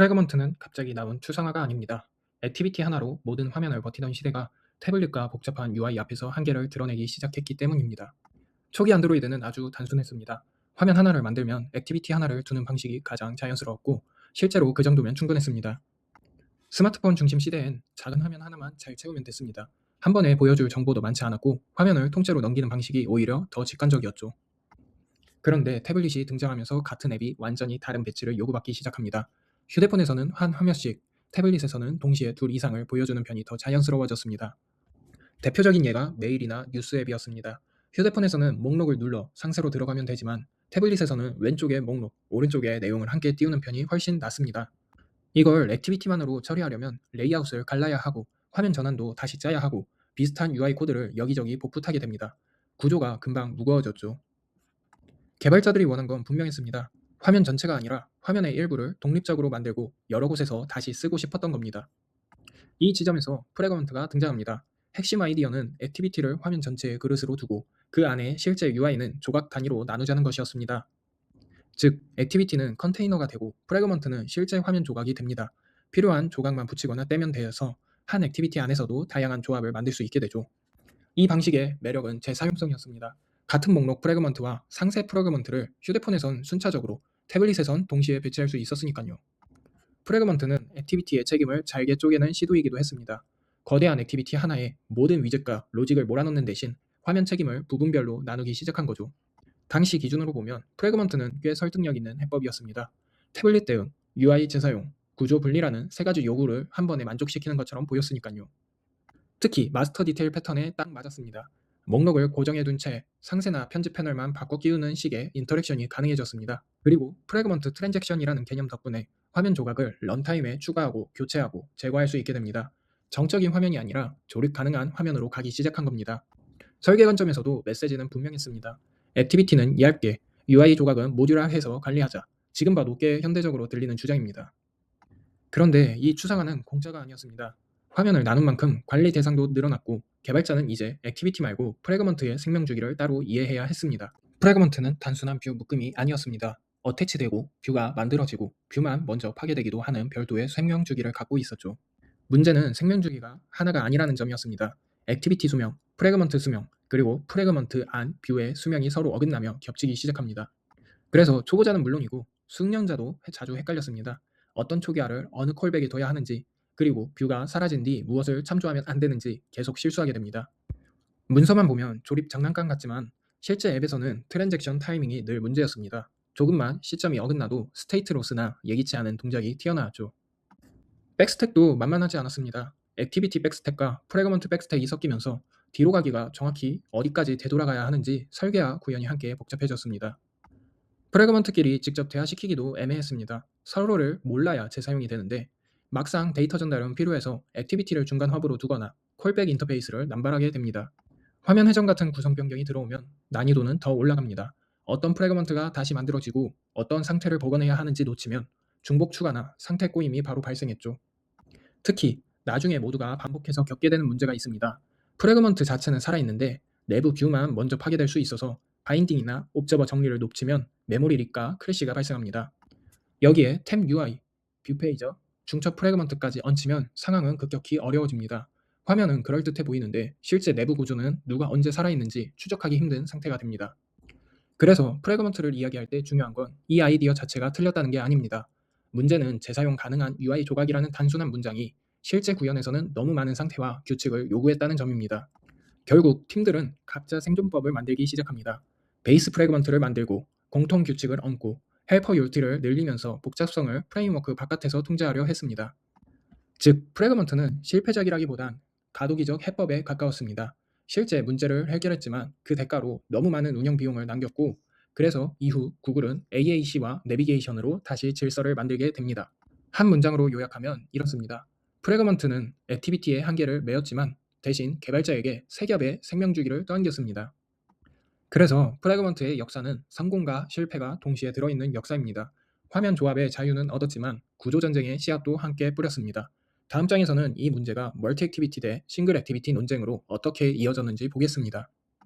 프래그먼트는 갑자기 나온 추상화가 아닙니다. 액티비티 하나로 모든 화면을 버티던 시대가 태블릿과 복잡한 UI 앞에서 한계를 드러내기 시작했기 때문입니다. 초기 안드로이드는 아주 단순했습니다. 화면 하나를 만들면 액티비티 하나를 두는 방식이 가장 자연스러웠고, 실제로 그 정도면 충분했습니다. 스마트폰 중심 시대엔 작은 화면 하나만 잘 채우면 됐습니다. 한 번에 보여줄 정보도 많지 않았고, 화면을 통째로 넘기는 방식이 오히려 더 직관적이었죠. 그런데 태블릿이 등장하면서 같은 앱이 완전히 다른 배치를 요구받기 시작합니다. 휴대폰에서는 한 화면씩, 태블릿에서는 동시에 둘 이상을 보여주는 편이 더 자연스러워졌습니다. 대표적인 예가 메일이나 뉴스 앱이었습니다. 휴대폰에서는 목록을 눌러 상세로 들어가면 되지만, 태블릿에서는 왼쪽에 목록, 오른쪽에 내용을 함께 띄우는 편이 훨씬 낫습니다. 이걸 액티비티만으로 처리하려면 레이아웃을 갈라야 하고, 화면 전환도 다시 짜야 하고, 비슷한 UI 코드를 여기저기 복붙하게 됩니다. 구조가 금방 무거워졌죠. 개발자들이 원한 건 분명했습니다. 화면 전체가 아니라 화면의 일부를 독립적으로 만들고 여러 곳에서 다시 쓰고 싶었던 겁니다. 이 지점에서 프래그먼트가 등장합니다. 핵심 아이디어는 액티비티를 화면 전체의 그릇으로 두고 그 안에 실제 UI는 조각 단위로 나누자는 것이었습니다. 즉, 액티비티는 컨테이너가 되고 프래그먼트는 실제 화면 조각이 됩니다. 필요한 조각만 붙이거나 떼면 되어서 한 액티비티 안에서도 다양한 조합을 만들 수 있게 되죠. 이 방식의 매력은 재사용성이었습니다. 같은 목록 프래그먼트와 상세 프래그먼트를 휴대폰에선 순차적으로, 태블릿에선 동시에 배치할 수 있었으니까요. 프래그먼트는 액티비티의 책임을 잘게 쪼개는 시도이기도 했습니다. 거대한 액티비티 하나에 모든 위젯과 로직을 몰아넣는 대신 화면 책임을 부분별로 나누기 시작한 거죠. 당시 기준으로 보면 프래그먼트는 꽤 설득력 있는 해법이었습니다. 태블릿 대응, UI 재사용, 구조 분리라는 세 가지 요구를 한 번에 만족시키는 것처럼 보였으니까요. 특히 마스터 디테일 패턴에 딱 맞았습니다. 목록을 고정해둔 채 상세나 편집 패널만 바꿔 끼우는 식의 인터랙션이 가능해졌습니다. 그리고 프래그먼트 트랜잭션이라는 개념 덕분에 화면 조각을 런타임에 추가하고 교체하고 제거할 수 있게 됩니다. 정적인 화면이 아니라 조립 가능한 화면으로 가기 시작한 겁니다. 설계 관점에서도 메시지는 분명했습니다. 액티비티는 얇게, UI 조각은 모듈화해서 관리하자. 지금 봐도 꽤 현대적으로 들리는 주장입니다. 그런데 이 추상화는 공짜가 아니었습니다. 화면을 나눈 만큼 관리 대상도 늘어났고, 개발자는 이제 액티비티 말고 프래그먼트의 생명주기를 따로 이해해야 했습니다. 프래그먼트는 단순한 뷰 묶음이 아니었습니다. 어태치되고 뷰가 만들어지고 뷰만 먼저 파괴되기도 하는 별도의 생명주기를 갖고 있었죠. 문제는 생명주기가 하나가 아니라는 점이었습니다. 액티비티 수명, 프래그먼트 수명, 그리고 프래그먼트 안 뷰의 수명이 서로 어긋나며 겹치기 시작합니다. 그래서 초보자는 물론이고 숙련자도 자주 헷갈렸습니다. 어떤 초기화를 어느 콜백에 둬야 하는지, 그리고 뷰가 사라진 뒤 무엇을 참조하면 안 되는지 계속 실수하게 됩니다. 문서만 보면 조립 장난감 같지만 실제 앱에서는 트랜잭션 타이밍이 늘 문제였습니다. 조금만 시점이 어긋나도 스테이트 로스나 예기치 않은 동작이 튀어나왔죠. 백스택도 만만하지 않았습니다. 액티비티 백스택과 프래그먼트 백스택이 섞이면서 뒤로 가기가 정확히 어디까지 되돌아가야 하는지 설계와 구현이 함께 복잡해졌습니다. 프래그먼트끼리 직접 대화시키기도 애매했습니다. 서로를 몰라야 재사용이 되는데, 막상 데이터 전달은 필요해서 액티비티를 중간 허브로 두거나 콜백 인터페이스를 남발하게 됩니다. 화면 회전 같은 구성 변경이 들어오면 난이도는 더 올라갑니다. 어떤 프래그먼트가 다시 만들어지고 어떤 상태를 복원해야 하는지 놓치면 중복 추가나 상태 꼬임이 바로 발생했죠. 특히 나중에 모두가 반복해서 겪게 되는 문제가 있습니다. 프래그먼트 자체는 살아있는데 내부 뷰만 먼저 파괴될 수 있어서 바인딩이나 옵저버 정리를 놓치면 메모리 릭과 크래시가 발생합니다. 여기에 템 UI, 뷰 페이저, 중첩 프래그먼트까지 얹히면 상황은 급격히 어려워집니다. 화면은 그럴듯해 보이는데 실제 내부 구조는 누가 언제 살아있는지 추적하기 힘든 상태가 됩니다. 그래서 프래그먼트를 이야기할 때 중요한 건 이 아이디어 자체가 틀렸다는 게 아닙니다. 문제는 재사용 가능한 UI 조각이라는 단순한 문장이 실제 구현에서는 너무 많은 상태와 규칙을 요구했다는 점입니다. 결국 팀들은 각자 생존법을 만들기 시작합니다. 베이스 프래그먼트를 만들고 공통 규칙을 얹고 헬퍼 유티를 늘리면서 복잡성을 프레임워크 바깥에서 통제하려 했습니다. 즉, 프래그먼트는 실패작이라기보단 가도기적 해법에 가까웠습니다. 실제 문제를 해결했지만 그 대가로 너무 많은 운영 비용을 남겼고, 그래서 이후 구글은 AAC와 내비게이션으로 다시 질서를 만들게 됩니다. 한 문장으로 요약하면 이렇습니다. 프래그먼트는 액티비티의 한계를 메웠지만 대신 개발자에게 세 겹의 생명주기를 떠안겼습니다. 그래서 프래그먼트의 역사는 성공과 실패가 동시에 들어있는 역사입니다. 화면 조합의 자유는 얻었지만 구조 전쟁의 씨앗도 함께 뿌렸습니다. 다음 장에서는 이 문제가 멀티 액티비티 대 싱글 액티비티 논쟁으로 어떻게 이어졌는지 보겠습니다.